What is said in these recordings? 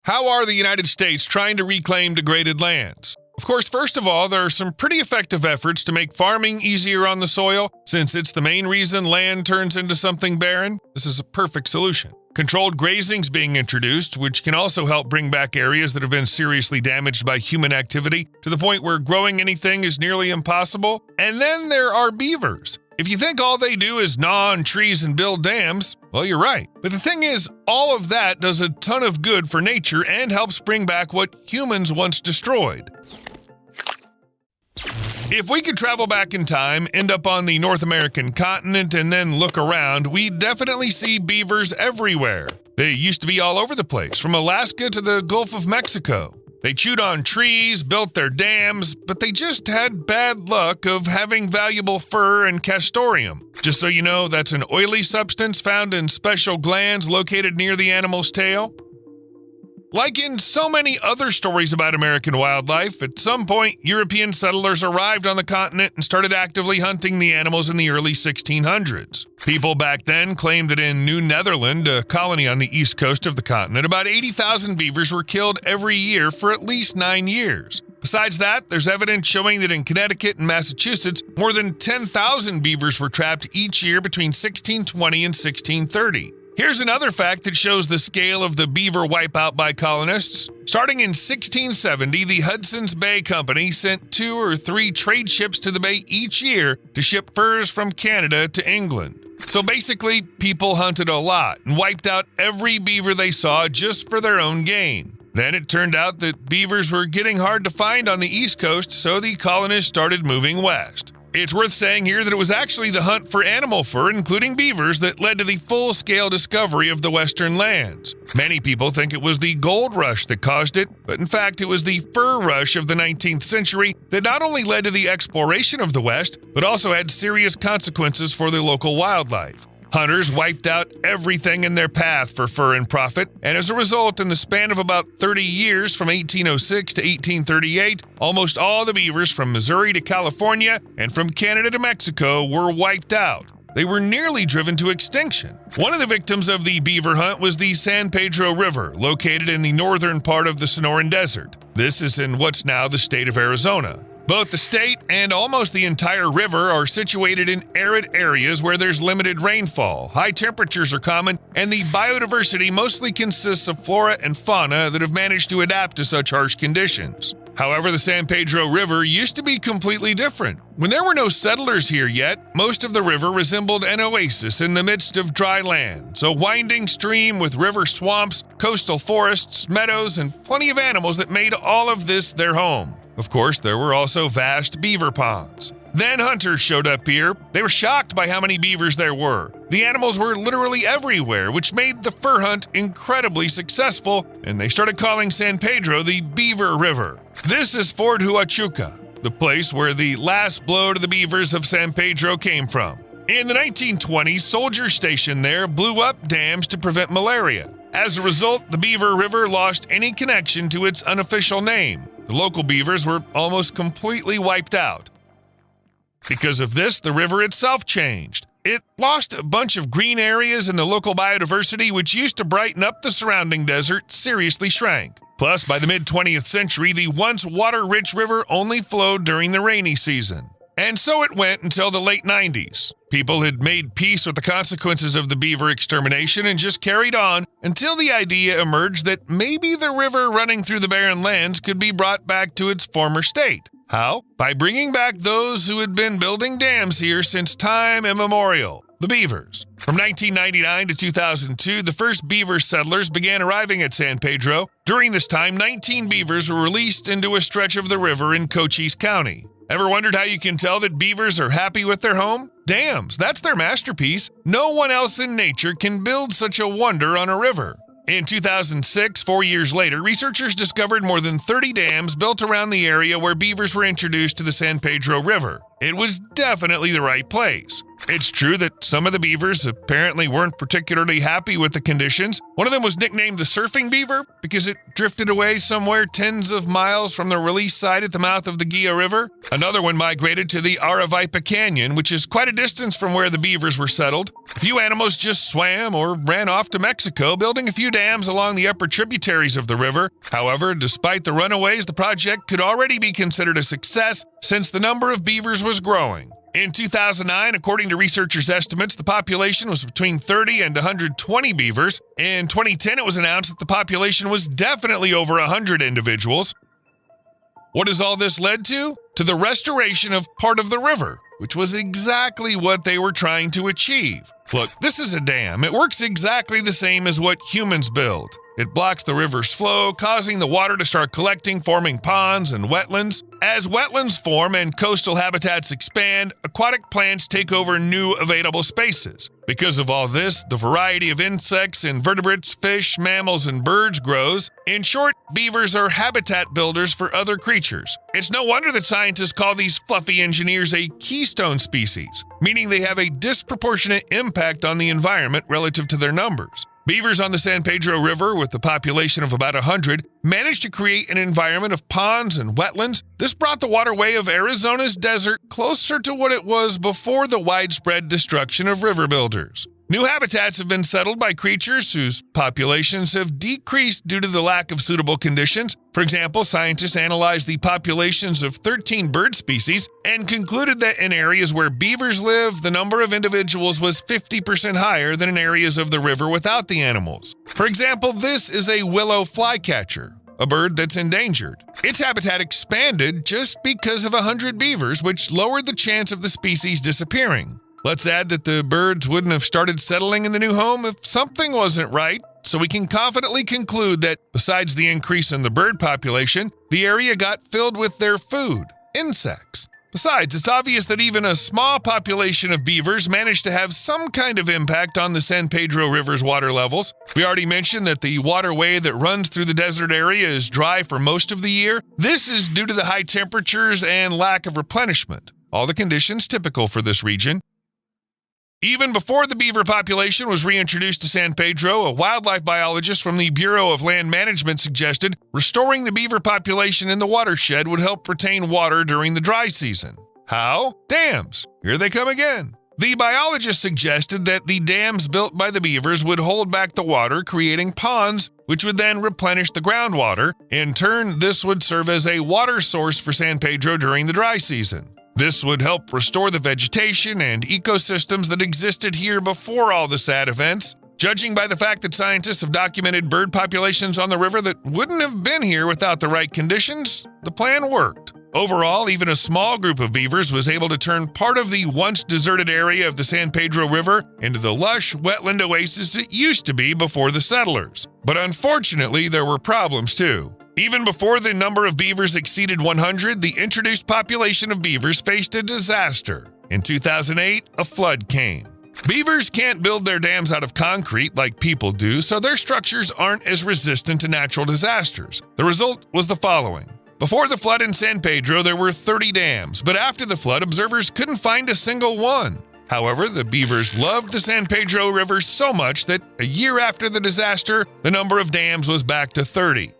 How are the United States trying to reclaim degraded lands? Of course, first of all, there are some pretty effective efforts to make farming easier on the soil, since it's the main reason land turns into something barren. This is a perfect solution. Controlled grazing is being introduced, which can also help bring back areas that have been seriously damaged by human activity to the point where growing anything is nearly impossible. And then there are beavers. If you think all they do is gnaw on trees and build dams, well, you're right. But the thing is, all of that does a ton of good for nature and helps bring back what humans once destroyed. If we could travel back in time, end up on the North American continent, and then look around, we'd definitely see beavers everywhere. They used to be all over the place, from Alaska to the Gulf of Mexico. They chewed on trees, built their dams, but they just had bad luck of having valuable fur and castoreum. Just so you know, that's an oily substance found in special glands located near the animal's tail. Like in so many other stories about American wildlife, at some point, European settlers arrived on the continent and started actively hunting the animals in the early 1600s. People back then claimed that in New Netherland, a colony on the east coast of the continent, about 80,000 beavers were killed every year for at least 9 years. Besides that, there's evidence showing that in Connecticut and Massachusetts, more than 10,000 beavers were trapped each year between 1620 and 1630. Here's another fact that shows the scale of the beaver wipeout by colonists. Starting in 1670, the Hudson's Bay Company sent 2 or 3 trade ships to the bay each year to ship furs from Canada to England. So basically, people hunted a lot and wiped out every beaver they saw just for their own gain. Then it turned out that beavers were getting hard to find on the East Coast, so the colonists started moving west. It's worth saying here that it was actually the hunt for animal fur, including beavers, that led to the full-scale discovery of the western lands. Many people think it was the gold rush that caused it, but in fact it was the fur rush of the 19th century that not only led to the exploration of the West, but also had serious consequences for the local wildlife. Hunters wiped out everything in their path for fur and profit, and as a result, in the span of about 30 years, from 1806 to 1838, almost all the beavers from Missouri to California and from Canada to Mexico were wiped out. They were nearly driven to extinction. One of the victims of the beaver hunt was the San Pedro River, located in the northern part of the Sonoran Desert. This is in what's now the state of Arizona. Both the state and almost the entire river are situated in arid areas where there's limited rainfall, high temperatures are common, and the biodiversity mostly consists of flora and fauna that have managed to adapt to such harsh conditions. However, the San Pedro River used to be completely different. When there were no settlers here yet, most of the river resembled an oasis in the midst of dry land, a winding stream with river swamps, coastal forests, meadows, and plenty of animals that made all of this their home. Of course, there were also vast beaver ponds. Then hunters showed up here. They were shocked by how many beavers there were. The animals were literally everywhere, which made the fur hunt incredibly successful, and they started calling San Pedro the Beaver River. This is Fort Huachuca, the place where the last blow to the beavers of San Pedro came from. In the 1920s, soldiers stationed there blew up dams to prevent malaria. As a result, the Beaver River lost any connection to its unofficial name. The local beavers were almost completely wiped out. Because of this, the river itself changed. It lost a bunch of green areas, and the local biodiversity, which used to brighten up the surrounding desert, seriously shrank. Plus, by the mid-20th century, the once water-rich river only flowed during the rainy season. And so it went until the late 90s. People had made peace with the consequences of the beaver extermination and just carried on until the idea emerged that maybe the river running through the barren lands could be brought back to its former state. How? By bringing back those who had been building dams here since time immemorial, the beavers. From 1999 to 2002, the first beaver settlers began arriving at San Pedro. During this time, 19 beavers were released into a stretch of the river in Cochise County. Ever wondered how you can tell that beavers are happy with their home? Dams, that's their masterpiece. No one else in nature can build such a wonder on a river. In 2006, 4 years later, researchers discovered more than 30 dams built around the area where beavers were introduced to the San Pedro River. It was definitely the right place. It's true that some of the beavers apparently weren't particularly happy with the conditions. One of them was nicknamed the surfing beaver because it drifted away somewhere tens of miles from the release site at the mouth of the Gila River. Another one migrated to the Aravaipa Canyon, which is quite a distance from where the beavers were settled. A few animals just swam or ran off to Mexico, building a few dams along the upper tributaries of the river. However, despite the runaways, the project could already be considered a success since the number of beavers was growing. In 2009, according to researchers' estimates, the population was between 30 and 120 beavers. In 2010, it was announced that the population was definitely over 100 individuals. What has all this led to? To the restoration of part of the river, which was exactly what they were trying to achieve. Look, this is a dam. It works exactly the same as what humans build. It blocks the river's flow, causing the water to start collecting, forming ponds and wetlands. As wetlands form and coastal habitats expand, aquatic plants take over new available spaces. Because of all this, the variety of insects, invertebrates, fish, mammals, and birds grows. In short, beavers are habitat builders for other creatures. It's no wonder that scientists call these fluffy engineers a keystone species, meaning they have a disproportionate impact on the environment relative to their numbers. Beavers on the San Pedro River, with a population of about 100, managed to create an environment of ponds and wetlands. This brought the waterway of Arizona's desert closer to what it was before the widespread destruction of river builders. New habitats have been settled by creatures whose populations have decreased due to the lack of suitable conditions. For example, scientists analyzed the populations of 13 bird species and concluded that in areas where beavers live, the number of individuals was 50% higher than in areas of the river without the animals. For example, this is a willow flycatcher, a bird that's endangered. Its habitat expanded just because of 100 beavers, which lowered the chance of the species disappearing. Let's add that the birds wouldn't have started settling in the new home if something wasn't right, so we can confidently conclude that, besides the increase in the bird population, the area got filled with their food, insects. Besides, it's obvious that even a small population of beavers managed to have some kind of impact on the San Pedro River's water levels. We already mentioned that the waterway that runs through the desert area is dry for most of the year. This is due to the high temperatures and lack of replenishment, all the conditions typical for this region. Even before the beaver population was reintroduced to San Pedro, a wildlife biologist from the Bureau of Land Management suggested restoring the beaver population in the watershed would help retain water during the dry season. How? Dams. Here they come again. The biologist suggested that the dams built by the beavers would hold back the water, creating ponds, which would then replenish the groundwater. In turn, this would serve as a water source for San Pedro during the dry season. This would help restore the vegetation and ecosystems that existed here before all the sad events. Judging by the fact that scientists have documented bird populations on the river that wouldn't have been here without the right conditions, the plan worked. Overall, even a small group of beavers was able to turn part of the once deserted area of the San Pedro River into the lush wetland oasis it used to be before the settlers. But unfortunately, there were problems too. Even before the number of beavers exceeded 100, the introduced population of beavers faced a disaster. In 2008, a flood came. Beavers can't build their dams out of concrete like people do, so their structures aren't as resistant to natural disasters. The result was the following. Before the flood in San Pedro, there were 30 dams, but after the flood, observers couldn't find a single one. However, the beavers loved the San Pedro River so much that a year after the disaster, the number of dams was back to 30.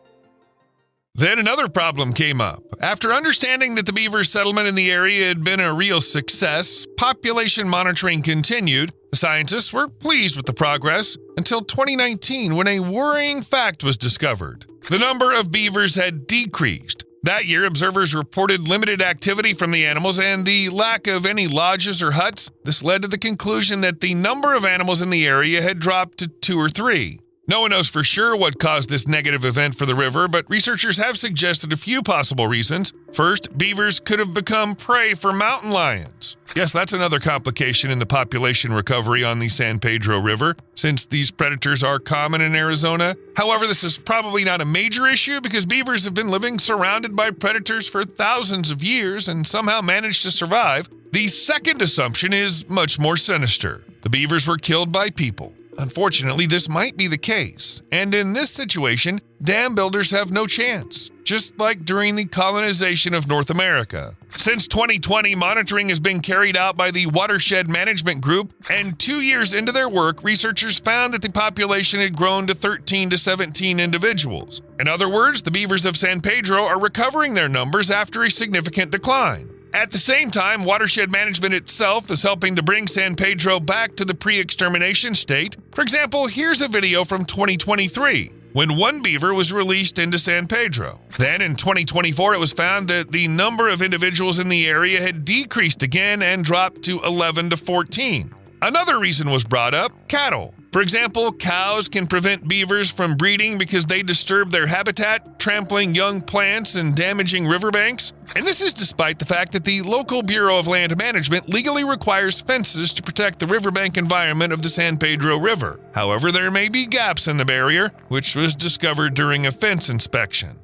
Then another problem came up. After understanding that the beaver settlement in the area had been a real success, population monitoring continued. The scientists were pleased with the progress until 2019, when a worrying fact was discovered. The number of beavers had decreased. That year, observers reported limited activity from the animals and the lack of any lodges or huts. This led to the conclusion that the number of animals in the area had dropped to 2 or 3. No one knows for sure what caused this negative event for the river, but researchers have suggested a few possible reasons. First, beavers could have become prey for mountain lions. Yes, that's another complication in the population recovery on the San Pedro River, since these predators are common in Arizona. However, this is probably not a major issue because beavers have been living surrounded by predators for thousands of years and somehow managed to survive. The second assumption is much more sinister. The beavers were killed by people. Unfortunately, this might be the case, and in this situation, dam builders have no chance. just like during the colonization of North America. Since 2020, monitoring has been carried out by the Watershed Management Group, and 2 years into their work, researchers found that the population had grown to 13 to 17 individuals. In other words, the beavers of San Pedro are recovering their numbers after a significant decline. At the same time, watershed management itself is helping to bring San Pedro back to the pre-extermination state. For example, here's a video from 2023, when one beaver was released into San Pedro. Then in 2024, it was found that the number of individuals in the area had decreased again and dropped to 11 to 14. Another reason was brought up: cattle. For example, cows can prevent beavers from breeding because they disturb their habitat, trampling young plants and damaging riverbanks. And this is despite the fact that the local Bureau of Land Management legally requires fences to protect the riverbank environment of the San Pedro River. However, there may be gaps in the barrier, which was discovered during a fence inspection.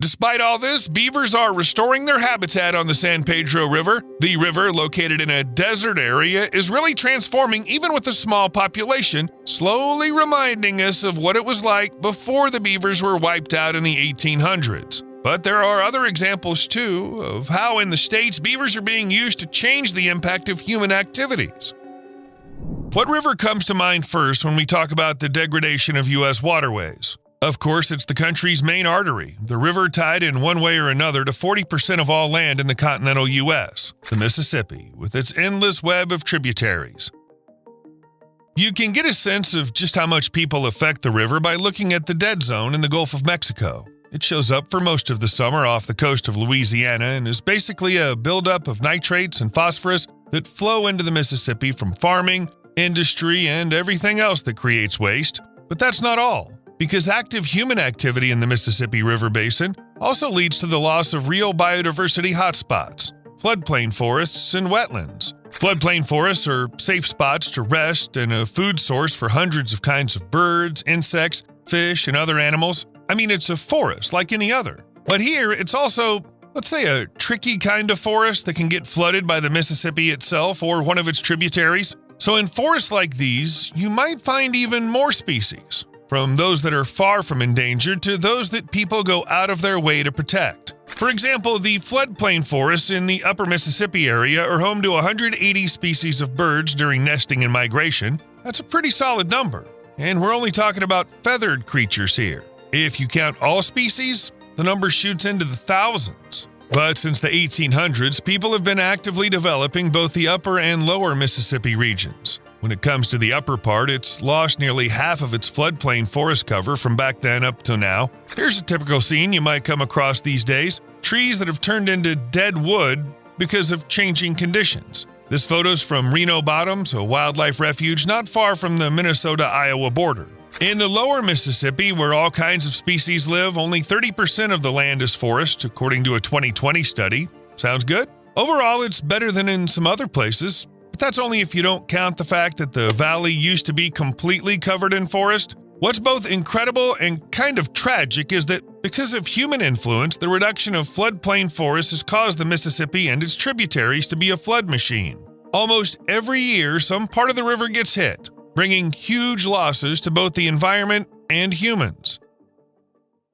Despite all this, beavers are restoring their habitat on the San Pedro River. The river, located in a desert area, is really transforming even with a small population, slowly reminding us of what it was like before the beavers were wiped out in the 1800s. But there are other examples, too, of how in the States beavers are being used to change the impact of human activities. What river comes to mind first when we talk about the degradation of U.S. waterways? Of course, it's the country's main artery, the river tied in one way or another to 40% of all land in the continental U.S., the Mississippi, with its endless web of tributaries. You can get a sense of just how much people affect the river by looking at the dead zone in the Gulf of Mexico. It shows up for most of the summer off the coast of Louisiana and is basically a buildup of nitrates and phosphorus that flow into the Mississippi from farming, industry, and everything else that creates waste. But that's not all, because active human activity in the Mississippi River Basin also leads to the loss of real biodiversity hotspots, floodplain forests, and wetlands. Floodplain forests are safe spots to rest and a food source for hundreds of kinds of birds, insects, fish, and other animals. I mean, it's a forest like any other. But here, it's also, let's say, a tricky kind of forest that can get flooded by the Mississippi itself or one of its tributaries. So in forests like these, you might find even more species, from those that are far from endangered to those that people go out of their way to protect. For example, the floodplain forests in the upper Mississippi area are home to 180 species of birds during nesting and migration. That's a pretty solid number, and we're only talking about feathered creatures here. If you count all species, the number shoots into the thousands. But since the 1800s, people have been actively developing both the upper and lower Mississippi regions. When it comes to the upper part, it's lost nearly half of its floodplain forest cover from back then up till now. Here's a typical scene you might come across these days: trees that have turned into dead wood because of changing conditions. This photo's from Reno Bottoms, a wildlife refuge not far from the Minnesota-Iowa border. In the lower Mississippi, where all kinds of species live, only 30% of the land is forest, according to a 2020 study. Sounds good? Overall, it's better than in some other places. But that's only if you don't count the fact that the valley used to be completely covered in forest. What's both incredible and kind of tragic is that because of human influence, the reduction of floodplain forests has caused the Mississippi and its tributaries to be a flood machine. Almost every year, some part of the river gets hit, bringing huge losses to both the environment and humans.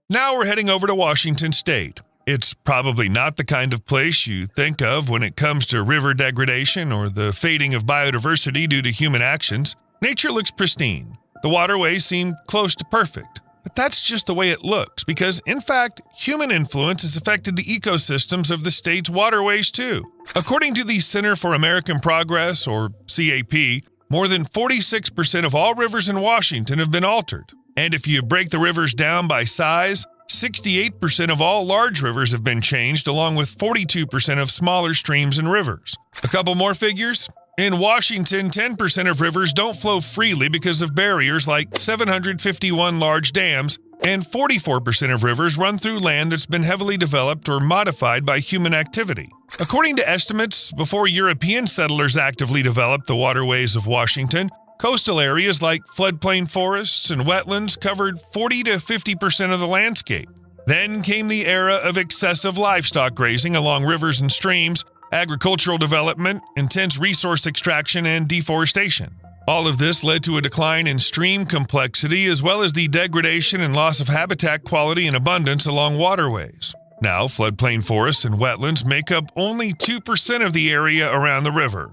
Now we're heading over to Washington State. It's probably not the kind of place you think of when it comes to river degradation or the fading of biodiversity due to human actions. Nature looks pristine. The waterways seem close to perfect. But that's just the way it looks because, in fact, human influence has affected the ecosystems of the state's waterways too. According to the Center for American Progress, or CAP, more than 46% of all rivers in Washington have been altered. And if you break the rivers down by size, 68% of all large rivers have been changed, along with 42% of smaller streams and rivers. A couple more figures. In Washington, 10% of rivers don't flow freely because of barriers like 751 large dams, and 44% of rivers run through land that's been heavily developed or modified by human activity. According to estimates, before European settlers actively developed the waterways of Washington, coastal areas like floodplain forests and wetlands covered 40 to 50% of the landscape. Then came the era of excessive livestock grazing along rivers and streams, agricultural development, intense resource extraction, and deforestation. All of this led to a decline in stream complexity as well as the degradation and loss of habitat quality and abundance along waterways. Now, floodplain forests and wetlands make up only 2% of the area around the river.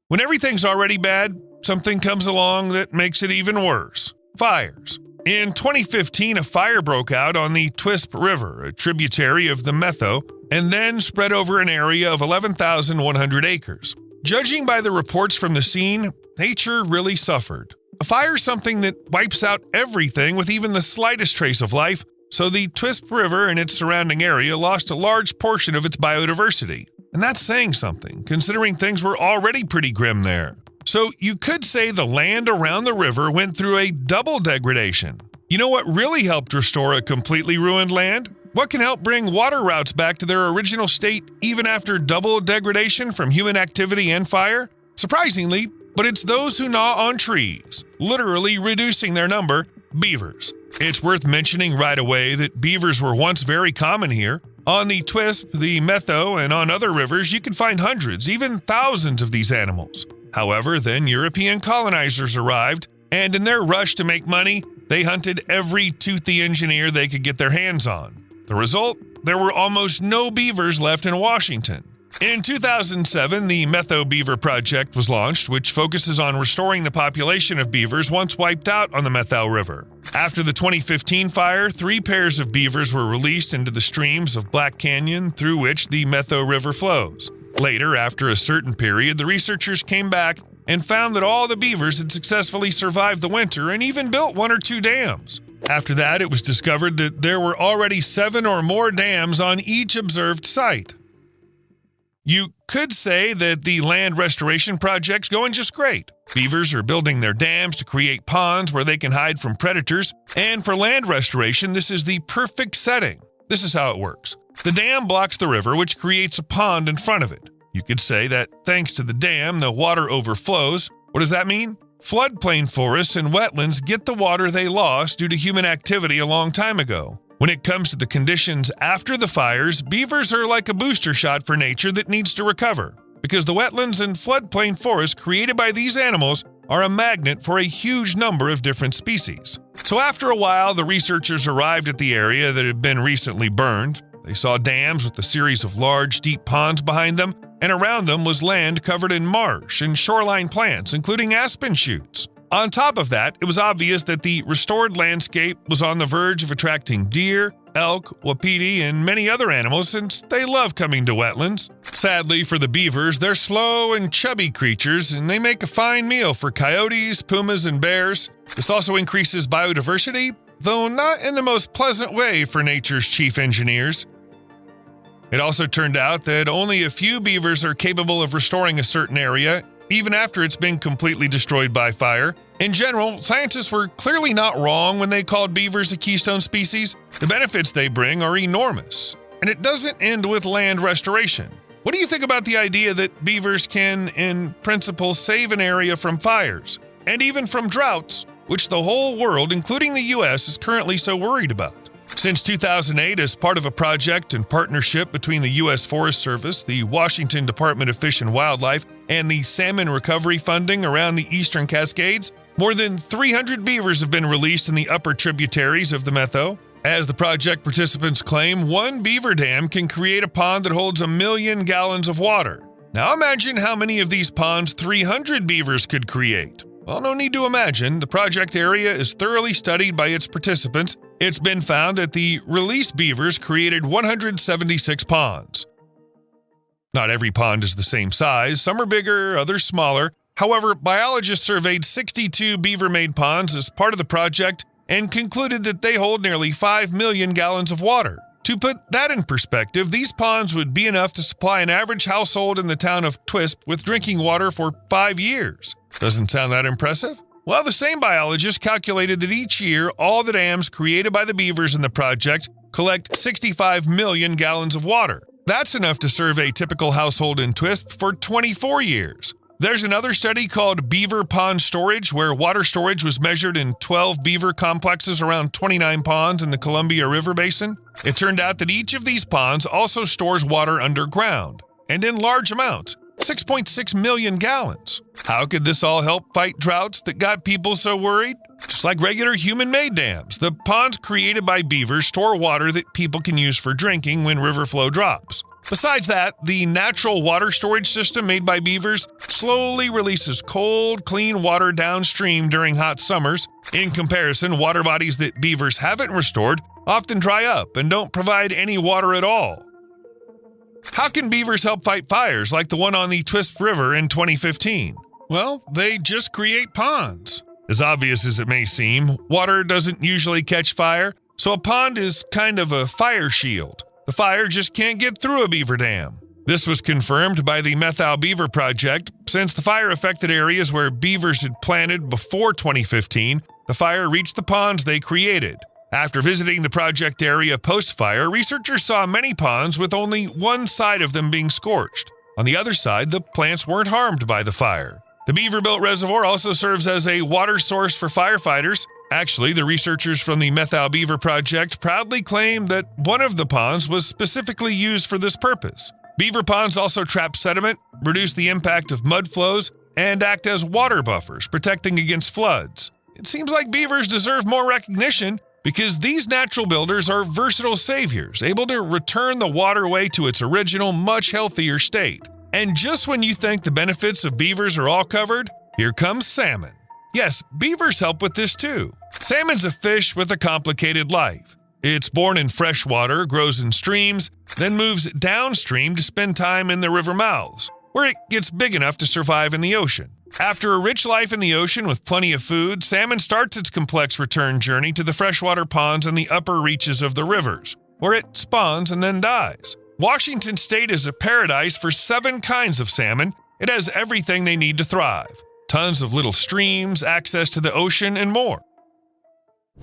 When everything's already bad, something comes along that makes it even worse: fires. In 2015, a fire broke out on the Twisp River, a tributary of the Metho, and then spread over an area of 11,100 acres. Judging by the reports from the scene, nature really suffered. A fire is something that wipes out everything with even the slightest trace of life, so the Twisp River and its surrounding area lost a large portion of its biodiversity. And that's saying something, considering things were already pretty grim there. So you could say the land around the river went through a double degradation. You know what really helped restore a completely ruined land? What can help bring water routes back to their original state even after double degradation from human activity and fire? Surprisingly, but it's those who gnaw on trees, literally reducing their number: beavers. It's worth mentioning right away that beavers were once very common here. On the Twisp, the Metho, and on other rivers, you can find hundreds, even thousands of these animals. However, then European colonizers arrived, and in their rush to make money, they hunted every toothy engineer they could get their hands on. The result? There were almost no beavers left in Washington. In 2007, the Metho Beaver Project was launched, which focuses on restoring the population of beavers once wiped out on the Metho River. After the 2015 fire, 3 pairs of beavers were released into the streams of Black Canyon through which the Metho River flows. Later, after a certain period, the researchers came back and found that all the beavers had successfully survived the winter and even built 1 or 2 dams. After that, it was discovered that there were already 7 or more dams on each observed site. You could say that the land restoration project's going just great. Beavers are building their dams to create ponds where they can hide from predators, and for land restoration, this is the perfect setting. This is how it works. The dam blocks the river, which creates a pond in front of it. You could say that thanks to the dam, the water overflows. What does that mean? Floodplain forests and wetlands get the water they lost due to human activity a long time ago. When it comes to the conditions after the fires, beavers are like a booster shot for nature that needs to recover, because the wetlands and floodplain forests created by these animals are a magnet for a huge number of different species. So after a while, the researchers arrived at the area that had been recently burned. They saw dams with a series of large, deep ponds behind them, and around them was land covered in marsh and shoreline plants, including aspen shoots. On top of that, it was obvious that the restored landscape was on the verge of attracting deer, elk, wapiti, and many other animals since they love coming to wetlands. Sadly for the beavers, they're slow and chubby creatures, and they make a fine meal for coyotes, pumas, and bears. This also increases biodiversity, though not in the most pleasant way for nature's chief engineers. It also turned out that only a few beavers are capable of restoring a certain area, even after it's been completely destroyed by fire. In general, scientists were clearly not wrong when they called beavers a keystone species. The benefits they bring are enormous. And it doesn't end with land restoration. What do you think about the idea that beavers can, in principle, save an area from fires, and even from droughts, which the whole world, including the US, is currently so worried about? Since 2008, as part of a project and partnership between the U.S. Forest Service, the Washington Department of Fish and Wildlife, and the salmon recovery funding around the Eastern Cascades, more than 300 beavers have been released in the upper tributaries of the Metho. As the project participants claim, 1 beaver dam can create a pond that holds 1 million gallons of water. Now imagine how many of these ponds 300 beavers could create. Well, no need to imagine. The project area is thoroughly studied by its participants. It's been found that the released beavers created 176 ponds. Not every pond is the same size. Some are bigger, others smaller. However, biologists surveyed 62 beaver-made ponds as part of the project and concluded that they hold nearly 5 million gallons of water. To put that in perspective, these ponds would be enough to supply an average household in the town of Twisp with drinking water for 5 years. Doesn't sound that impressive? Well, the same biologists calculated that each year, all the dams created by the beavers in the project collect 65 million gallons of water. That's enough to serve a typical household in Twisp for 24 years. There's another study called Beaver Pond Storage, where water storage was measured in 12 beaver complexes around 29 ponds in the Columbia River Basin. It turned out that each of these ponds also stores water underground, and in large amounts. 6.6 million gallons. How could this all help fight droughts that got people so worried? Just like regular human-made dams, the ponds created by beavers store water that people can use for drinking when river flow drops. Besides that, the natural water storage system made by beavers slowly releases cold, clean water downstream during hot summers. In comparison, water bodies that beavers haven't restored often dry up and don't provide any water at all. How can beavers help fight fires like the one on the Twist River in 2015? Well, they just create ponds. As obvious as it may seem, water doesn't usually catch fire, so a pond is kind of a fire shield. The fire just can't get through a beaver dam. This was confirmed by the Methow Beaver Project. Since the fire affected areas where beavers had planted before 2015, the fire reached the ponds they created. After visiting the project area post-fire, researchers saw many ponds with only one side of them being scorched. On the other side, the plants weren't harmed by the fire. The beaver-built reservoir also serves as a water source for firefighters. Actually, the researchers from the Methow Beaver Project proudly claim that one of the ponds was specifically used for this purpose. Beaver ponds also trap sediment, reduce the impact of mud flows, and act as water buffers, protecting against floods. It seems like beavers deserve more recognition because these natural builders are versatile saviors, able to return the waterway to its original, much healthier state. And just when you think the benefits of beavers are all covered, here comes salmon. Yes, beavers help with this too. Salmon's a fish with a complicated life. It's born in fresh water, grows in streams, then moves downstream to spend time in the river mouths, where it gets big enough to survive in the ocean. After a rich life in the ocean with plenty of food, salmon starts its complex return journey to the freshwater ponds and the upper reaches of the rivers, where it spawns and then dies. Washington State is a paradise for 7 kinds of salmon. It has everything they need to thrive. Tons of little streams, access to the ocean, and more.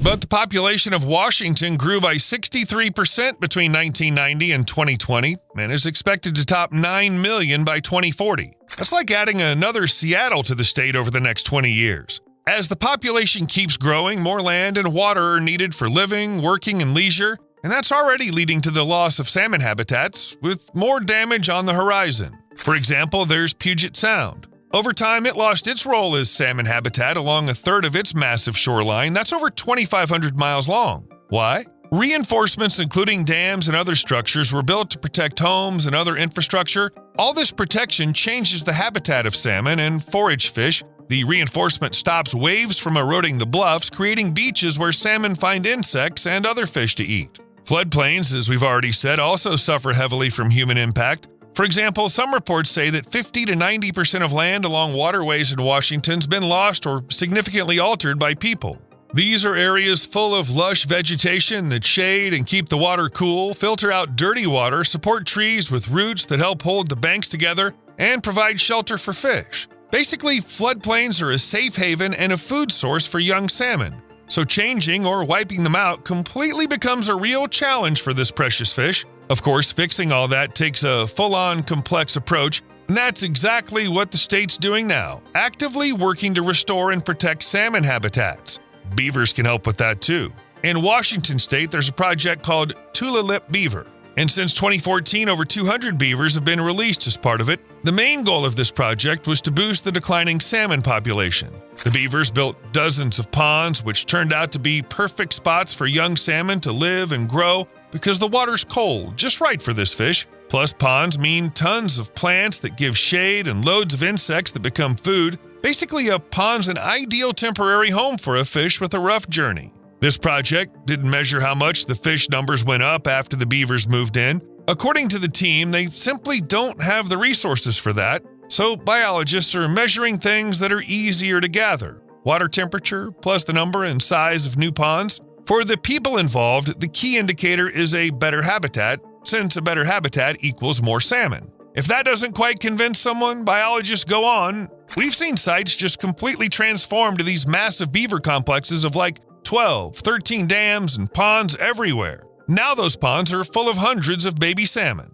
But the population of Washington grew by 63% between 1990 and 2020 and is expected to top 9 million by 2040. That's like adding another Seattle to the state over the next 20 years. As the population keeps growing, more land and water are needed for living, working, and leisure, and that's already leading to the loss of salmon habitats, with more damage on the horizon. For example, there's Puget Sound. Over time, it lost its role as salmon habitat along a third of its massive shoreline. That's over 2,500 miles long. Why? Reinforcements, including dams and other structures, were built to protect homes and other infrastructure. All this protection changes the habitat of salmon and forage fish. The reinforcement stops waves from eroding the bluffs, creating beaches where salmon find insects and other fish to eat. Floodplains, as we've already said, also suffer heavily from human impact. For example, some reports say that 50 to 90% of land along waterways in Washington's been lost or significantly altered by people. These are areas full of lush vegetation that shade and keep the water cool, filter out dirty water, support trees with roots that help hold the banks together, and provide shelter for fish. Basically, floodplains are a safe haven and a food source for young salmon. So changing or wiping them out completely becomes a real challenge for this precious fish. Of course, fixing all that takes a full-on complex approach, and that's exactly what the state's doing now, actively working to restore and protect salmon habitats. Beavers can help with that too. In Washington State, there's a project called Tulalip Beaver, and since 2014, over 200 beavers have been released as part of it. The main goal of this project was to boost the declining salmon population. The beavers built dozens of ponds, which turned out to be perfect spots for young salmon to live and grow because the water's cold, just right for this fish. Plus, ponds mean tons of plants that give shade and loads of insects that become food. Basically, a pond's an ideal temporary home for a fish with a rough journey. This project didn't measure how much the fish numbers went up after the beavers moved in. According to the team, they simply don't have the resources for that, so biologists are measuring things that are easier to gather. Water temperature, plus the number and size of new ponds. For the people involved, the key indicator is a better habitat, since a better habitat equals more salmon. If that doesn't quite convince someone, biologists go on. We've seen sites just completely transformed to these massive beaver complexes of like 12, 13 dams and ponds everywhere. Now those ponds are full of hundreds of baby salmon.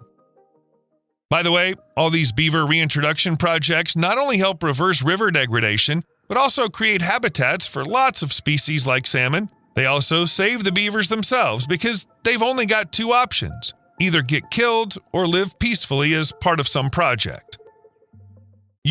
By the way, all these beaver reintroduction projects not only help reverse river degradation, but also create habitats for lots of species like salmon. They also save the beavers themselves because they've only got 2 options: either get killed or live peacefully as part of some project.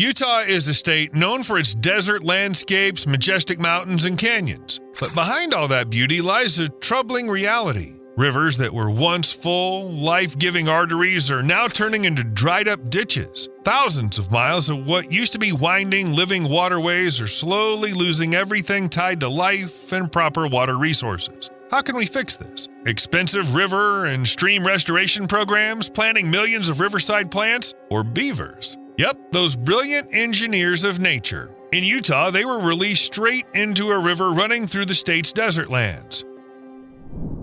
Utah is a state known for its desert landscapes, majestic mountains, and canyons. But behind all that beauty lies a troubling reality. Rivers that were once full, life-giving arteries are now turning into dried-up ditches. Thousands of miles of what used to be winding, living waterways are slowly losing everything tied to life and proper water resources. How can we fix this? Expensive river and stream restoration programs, planting millions of riverside plants, or beavers? Yep, those brilliant engineers of nature. In Utah, they were released straight into a river running through the state's desert lands.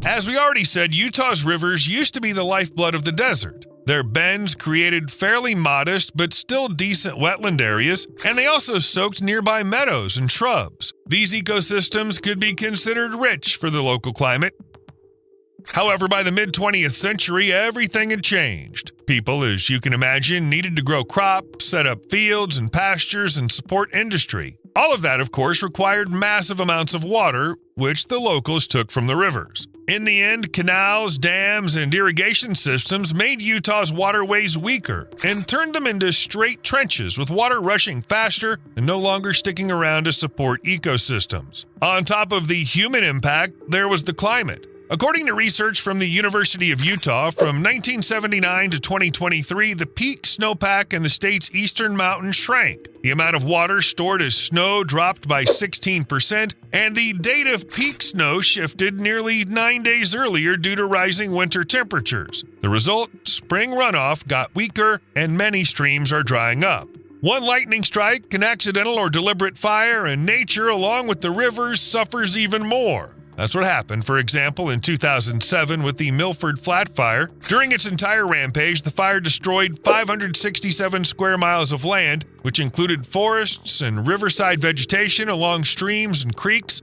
As we already said, Utah's rivers used to be the lifeblood of the desert. Their bends created fairly modest but still decent wetland areas, and they also soaked nearby meadows and shrubs. These ecosystems could be considered rich for the local climate. However, by the mid-20th century, everything had changed. People, as you can imagine, needed to grow crops, set up fields and pastures, and support industry. All of that, of course, required massive amounts of water, which the locals took from the rivers. In the end, canals, dams, and irrigation systems made Utah's waterways weaker and turned them into straight trenches with water rushing faster and no longer sticking around to support ecosystems. On top of the human impact, there was the climate. According to research from the University of Utah, from 1979 to 2023, the peak snowpack in the state's eastern mountains shrank. The amount of water stored as snow dropped by 16%, and the date of peak snow shifted nearly 9 days earlier due to rising winter temperatures. The result, spring runoff got weaker, and many streams are drying up. One lightning strike, an accidental or deliberate fire, and nature, along with the rivers, suffers even more. That's what happened, for example, in 2007 with the Milford Flat Fire. During its entire rampage, the fire destroyed 567 square miles of land, which included forests and riverside vegetation along streams and creeks.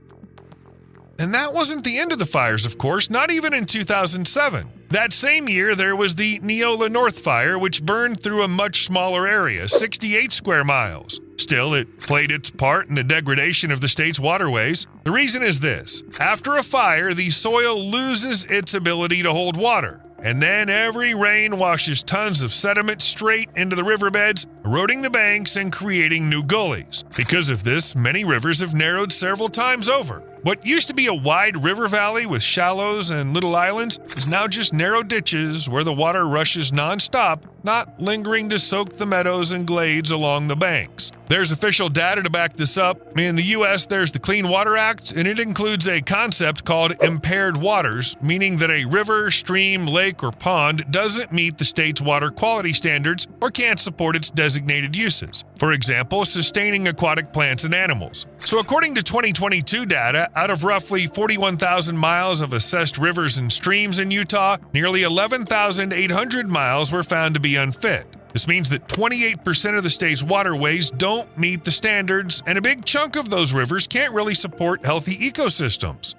And that wasn't the end of the fires, of course, not even in 2007. That same year, there was the Neola North Fire, which burned through a much smaller area, 68 square miles. Still, it played its part in the degradation of the state's waterways. The reason is this. After a fire, the soil loses its ability to hold water. And then every rain washes tons of sediment straight into the riverbeds, eroding the banks and creating new gullies. Because of this, many rivers have narrowed several times over. What used to be a wide river valley with shallows and little islands is now just narrow ditches where the water rushes nonstop, not lingering to soak the meadows and glades along the banks. There's official data to back this up. In the U.S., there's the Clean Water Act, and it includes a concept called impaired waters, meaning that a river, stream, lake, or pond doesn't meet the state's water quality standards or can't support its designated uses. For example, sustaining aquatic plants and animals. So according to 2022 data, out of roughly 41,000 miles of assessed rivers and streams in Utah, nearly 11,800 miles were found to be unfit. This means that 28% of the state's waterways don't meet the standards, and a big chunk of those rivers can't really support healthy ecosystems.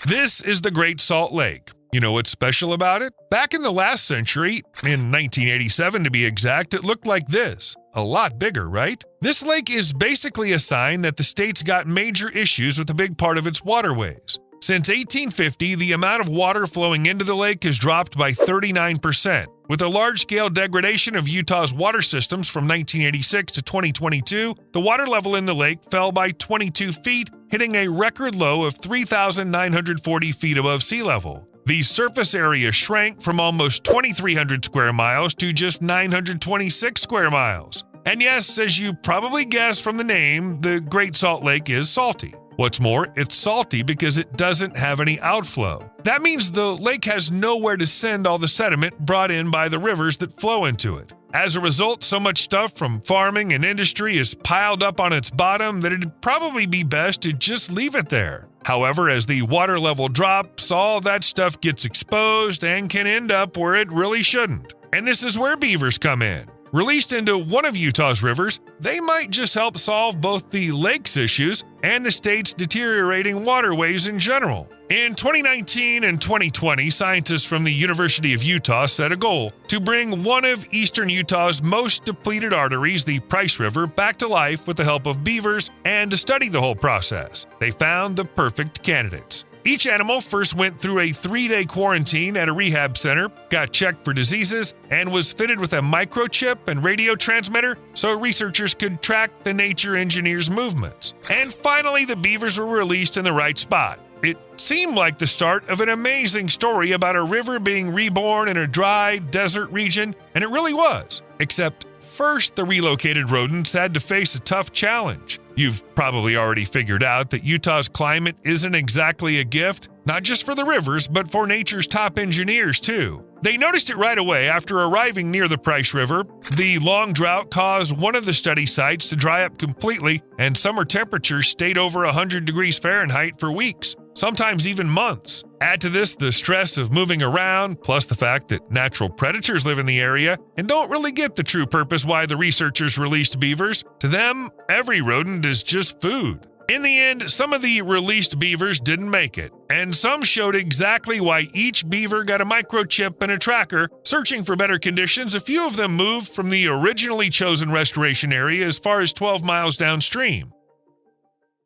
This is the Great Salt Lake. You know what's special about it? Back in the last century, in 1987 to be exact, it looked like this. A lot bigger, right? This lake is basically a sign that the state's got major issues with a big part of its waterways. Since 1850, the amount of water flowing into the lake has dropped by 39%. With a large-scale degradation of Utah's water systems from 1986 to 2022, the water level in the lake fell by 22 feet, hitting a record low of 3,940 feet above sea level. The surface area shrank from almost 2,300 square miles to just 926 square miles. And yes, as you probably guessed from the name, the Great Salt Lake is salty. What's more, it's salty because it doesn't have any outflow. That means the lake has nowhere to send all the sediment brought in by the rivers that flow into it. As a result, so much stuff from farming and industry is piled up on its bottom that it'd probably be best to just leave it there. However, as the water level drops, all that stuff gets exposed and can end up where it really shouldn't. And this is where beavers come in. Released into one of Utah's rivers, they might just help solve both the lake's issues and the state's deteriorating waterways in general. In 2019 and 2020, scientists from the University of Utah set a goal to bring one of eastern Utah's most depleted arteries, the Price River, back to life with the help of beavers and to study the whole process. They found the perfect candidates. Each animal first went through a 3-day quarantine at a rehab center, got checked for diseases, and was fitted with a microchip and radio transmitter so researchers could track the nature engineer's movements. And finally, the beavers were released in the right spot. It seemed like the start of an amazing story about a river being reborn in a dry, desert region, and it really was. Except first, the relocated rodents had to face a tough challenge. You've probably already figured out that Utah's climate isn't exactly a gift, not just for the rivers, but for nature's top engineers too. They noticed it right away after arriving near the Price River. The long drought caused one of the study sites to dry up completely, and summer temperatures stayed over 100 degrees Fahrenheit for weeks, sometimes even months. Add to this the stress of moving around, plus the fact that natural predators live in the area and don't really get the true purpose why the researchers released beavers. To them, every rodent is just food. In the end, some of the released beavers didn't make it, and some showed exactly why each beaver got a microchip and a tracker. Searching for better conditions, a few of them moved from the originally chosen restoration area as far as 12 miles downstream.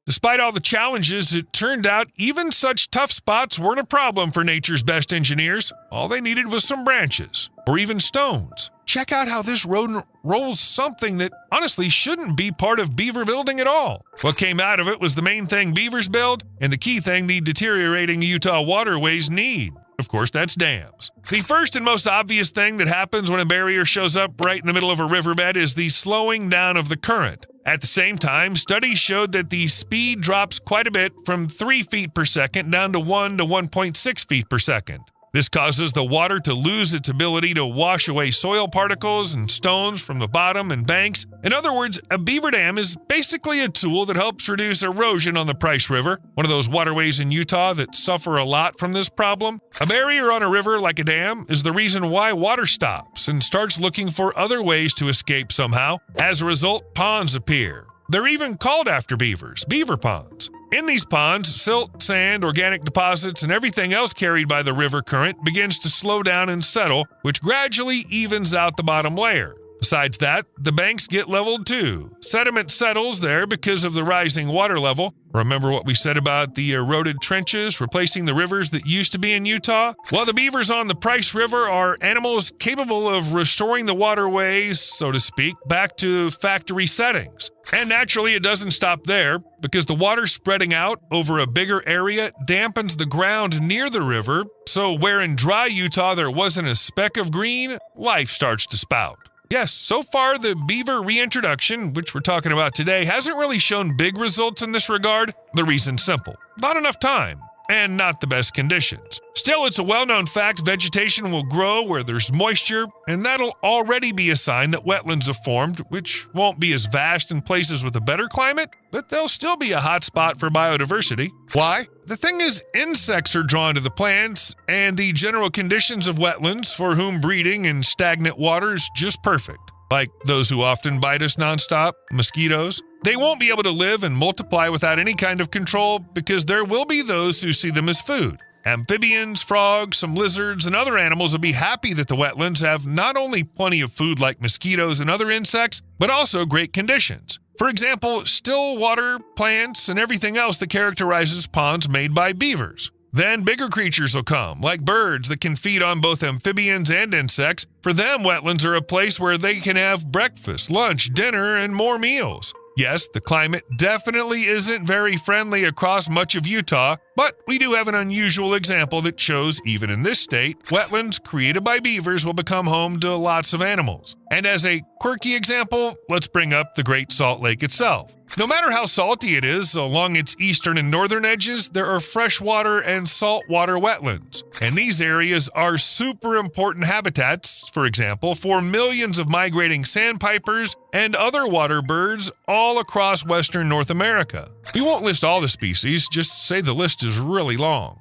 Despite all the challenges, it turned out even such tough spots weren't a problem for nature's best engineers. All they needed was some branches, or even stones. Check out how this rodent rolls something that honestly shouldn't be part of beaver building at all. What came out of it was the main thing beavers build, and the key thing the deteriorating Utah waterways need. Of course, that's dams. The first and most obvious thing that happens when a barrier shows up right in the middle of a riverbed is the slowing down of the current. At the same time, studies showed that the speed drops quite a bit from 3 feet per second down to 1 to 1.6 feet per second. This causes the water to lose its ability to wash away soil particles and stones from the bottom and banks. In other words, a beaver dam is basically a tool that helps reduce erosion on the Price River, one of those waterways in Utah that suffer a lot from this problem. A barrier on a river like a dam is the reason why water stops and starts looking for other ways to escape somehow. As a result, ponds appear. They're even called after beavers, beaver ponds. In these ponds, silt, sand, organic deposits, and everything else carried by the river current begins to slow down and settle, which gradually evens out the bottom layer. Besides that, the banks get leveled too. Sediment settles there because of the rising water level. Remember what we said about the eroded trenches replacing the rivers that used to be in Utah? Well, the beavers on the Price River are animals capable of restoring the waterways, so to speak, back to factory settings. And naturally, it doesn't stop there, because the water spreading out over a bigger area dampens the ground near the river, so where in dry Utah there wasn't a speck of green, life starts to spout. Yes, so far the beaver reintroduction, which we're talking about today, hasn't really shown big results in this regard. The reason's simple: not enough time, and not the best conditions. Still, it's a well-known fact vegetation will grow where there's moisture, and that'll already be a sign that wetlands have formed, which won't be as vast in places with a better climate, but they'll still be a hot spot for biodiversity. Why? The thing is, insects are drawn to the plants, and the general conditions of wetlands, for whom breeding in stagnant water is just perfect. Like those who often bite us nonstop, mosquitoes. They won't be able to live and multiply without any kind of control because there will be those who see them as food. Amphibians, frogs, some lizards, and other animals will be happy that the wetlands have not only plenty of food like mosquitoes and other insects, but also great conditions. For example, still water, plants, and everything else that characterizes ponds made by beavers. Then bigger creatures will come, like birds that can feed on both amphibians and insects. For them, wetlands are a place where they can have breakfast, lunch, dinner, and more meals. Yes, the climate definitely isn't very friendly across much of Utah, but we do have an unusual example that shows even in this state, wetlands created by beavers will become home to lots of animals. And as a quirky example, let's bring up the Great Salt Lake itself. No matter how salty it is, along its eastern and northern edges, there are freshwater and saltwater wetlands. And these areas are super important habitats, for example, for millions of migrating sandpipers and other water birds all across western North America. We won't list all the species, just say the list is really long.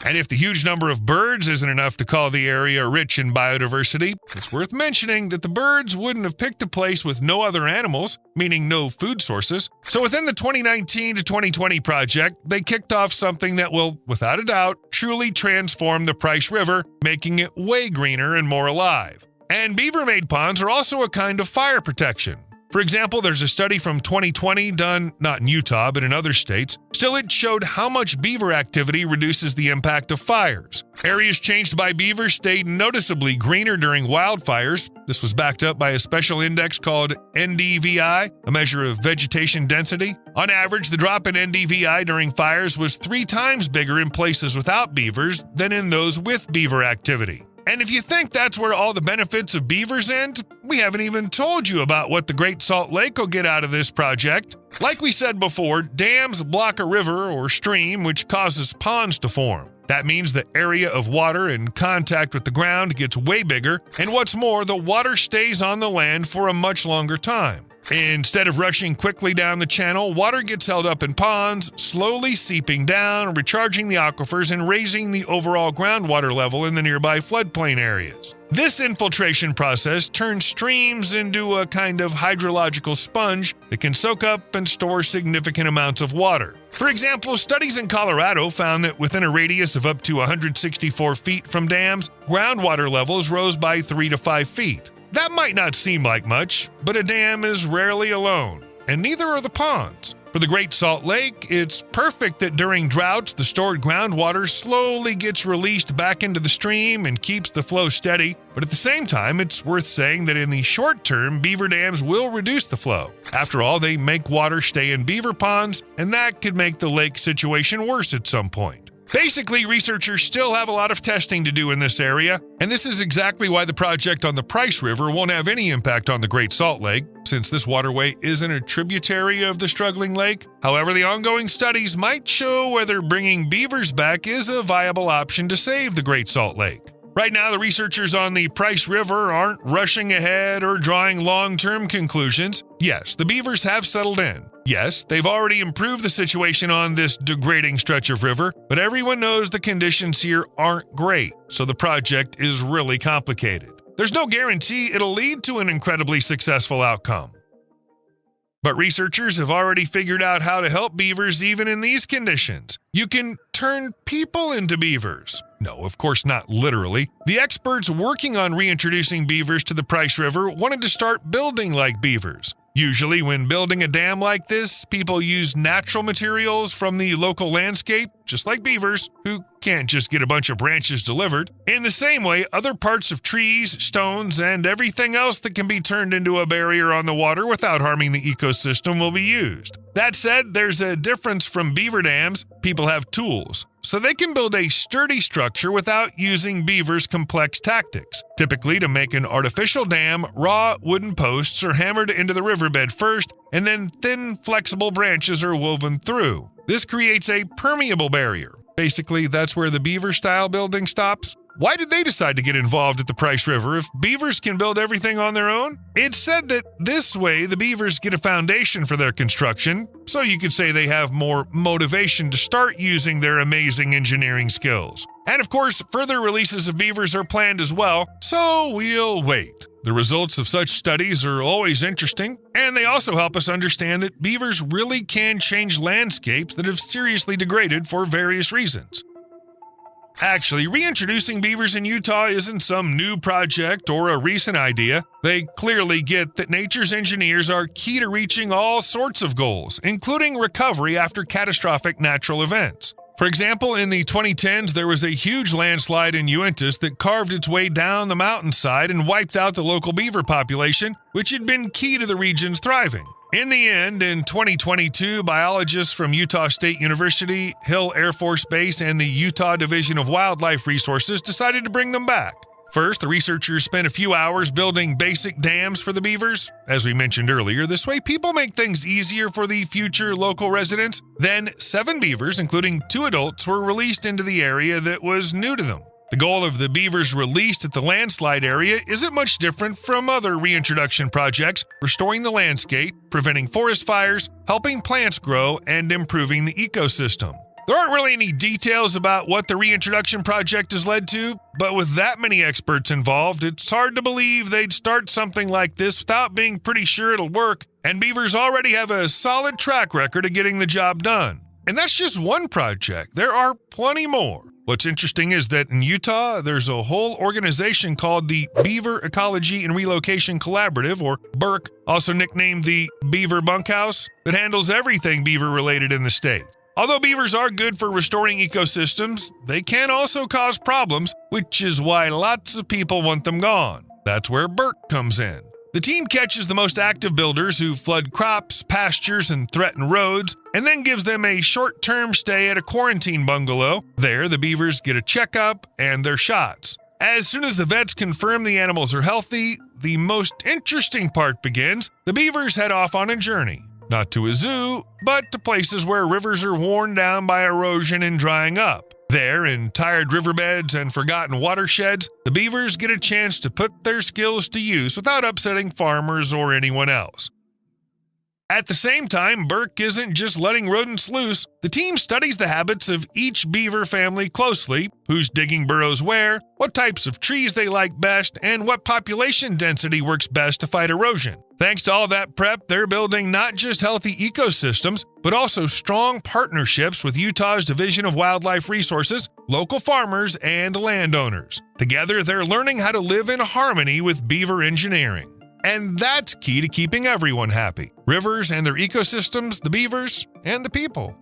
And if the huge number of birds isn't enough to call the area rich in biodiversity, it's worth mentioning that the birds wouldn't have picked a place with no other animals, meaning no food sources. So within the 2019 to 2020 project, they kicked off something that will, without a doubt, truly transform the Price River, making it way greener and more alive. And beaver-made ponds are also a kind of fire protection. For example, there's a study from 2020 done not in Utah but in other states. Still, it showed how much beaver activity reduces the impact of fires. Areas changed by beavers stayed noticeably greener during wildfires. This was backed up by a special index called NDVI, a measure of vegetation density. On average, the drop in NDVI during fires was 3 times bigger in places without beavers than in those with beaver activity. And if you think that's where all the benefits of beavers end, we haven't even told you about what the Great Salt Lake will get out of this project. Like we said before, dams block a river or stream, which causes ponds to form. That means the area of water in contact with the ground gets way bigger, and what's more, the water stays on the land for a much longer time. Instead of rushing quickly down the channel, water gets held up in ponds, slowly seeping down, recharging the aquifers, and raising the overall groundwater level in the nearby floodplain areas. This infiltration process turns streams into a kind of hydrological sponge that can soak up and store significant amounts of water. For example, studies in Colorado found that within a radius of up to 164 feet from dams, groundwater levels rose by 3 to 5 feet. That might not seem like much, but a dam is rarely alone, and neither are the ponds. For the Great Salt Lake, it's perfect that during droughts, the stored groundwater slowly gets released back into the stream and keeps the flow steady. But at the same time, it's worth saying that in the short term, beaver dams will reduce the flow. After all, they make water stay in beaver ponds, and that could make the lake situation worse at some point. Basically, researchers still have a lot of testing to do in this area, and this is exactly why the project on the Price River won't have any impact on the Great Salt Lake, since this waterway isn't a tributary of the struggling lake. However, the ongoing studies might show whether bringing beavers back is a viable option to save the Great Salt Lake. Right now, the researchers on the Price River aren't rushing ahead or drawing long-term conclusions. Yes, the beavers have settled in. Yes, they've already improved the situation on this degrading stretch of river, but everyone knows the conditions here aren't great, so the project is really complicated. There's no guarantee it'll lead to an incredibly successful outcome. But researchers have already figured out how to help beavers even in these conditions. You can turn people into beavers. No, of course not literally. The experts working on reintroducing beavers to the Price River wanted to start building like beavers. Usually, when building a dam like this, people use natural materials from the local landscape, just like beavers, who can't just get a bunch of branches delivered. In the same way, other parts of trees, stones, and everything else that can be turned into a barrier on the water without harming the ecosystem will be used. That said, there's a difference from beaver dams. People have tools, so they can build a sturdy structure without using beavers' complex tactics. Typically, to make an artificial dam, raw wooden posts are hammered into the riverbed first, and then thin, flexible branches are woven through. This creates a permeable barrier. Basically, that's where the beaver-style building stops. Why did they decide to get involved at the Price River if beavers can build everything on their own? It's said that this way the beavers get a foundation for their construction, so you could say they have more motivation to start using their amazing engineering skills. And of course, further releases of beavers are planned as well, so we'll wait. The results of such studies are always interesting, and they also help us understand that beavers really can change landscapes that have seriously degraded for various reasons. Actually, reintroducing beavers in Utah isn't some new project or a recent idea. They clearly get that nature's engineers are key to reaching all sorts of goals, including recovery after catastrophic natural events. For example, in the 2010s, there was a huge landslide in Uintas that carved its way down the mountainside and wiped out the local beaver population, which had been key to the region's thriving. In the end, in 2022, biologists from Utah State University, Hill Air Force Base, and the Utah Division of Wildlife Resources decided to bring them back. First, the researchers spent a few hours building basic dams for the beavers. As we mentioned earlier, this way people make things easier for the future local residents. Then, 7 beavers, including 2 adults, were released into the area that was new to them. The goal of the beavers released at the landslide area isn't much different from other reintroduction projects, restoring the landscape, preventing forest fires, helping plants grow, and improving the ecosystem. There aren't really any details about what the reintroduction project has led to, but with that many experts involved, it's hard to believe they'd start something like this without being pretty sure it'll work, and beavers already have a solid track record of getting the job done. And that's just one project. There are plenty more. What's interesting is that in Utah, there's a whole organization called the Beaver Ecology and Relocation Collaborative, or BERC, also nicknamed the Beaver Bunkhouse, that handles everything beaver-related in the state. Although beavers are good for restoring ecosystems, they can also cause problems, which is why lots of people want them gone. That's where BERC comes in. The team catches the most active builders who flood crops, pastures, and threaten roads, and then gives them a short-term stay at a quarantine bungalow. There, the beavers get a checkup and their shots. As soon as the vets confirm the animals are healthy, the most interesting part begins. The beavers head off on a journey. Not to a zoo, but to places where rivers are worn down by erosion and drying up. There, in tired riverbeds and forgotten watersheds, the beavers get a chance to put their skills to use without upsetting farmers or anyone else. At the same time, BERC isn't just letting rodents loose. The team studies the habits of each beaver family closely, who's digging burrows where, what types of trees they like best, and what population density works best to fight erosion. Thanks to all that prep, they're building not just healthy ecosystems, but also strong partnerships with Utah's Division of Wildlife Resources, local farmers, and landowners. Together, they're learning how to live in harmony with beaver engineering. And that's key to keeping everyone happy: rivers and their ecosystems, the beavers, and the people.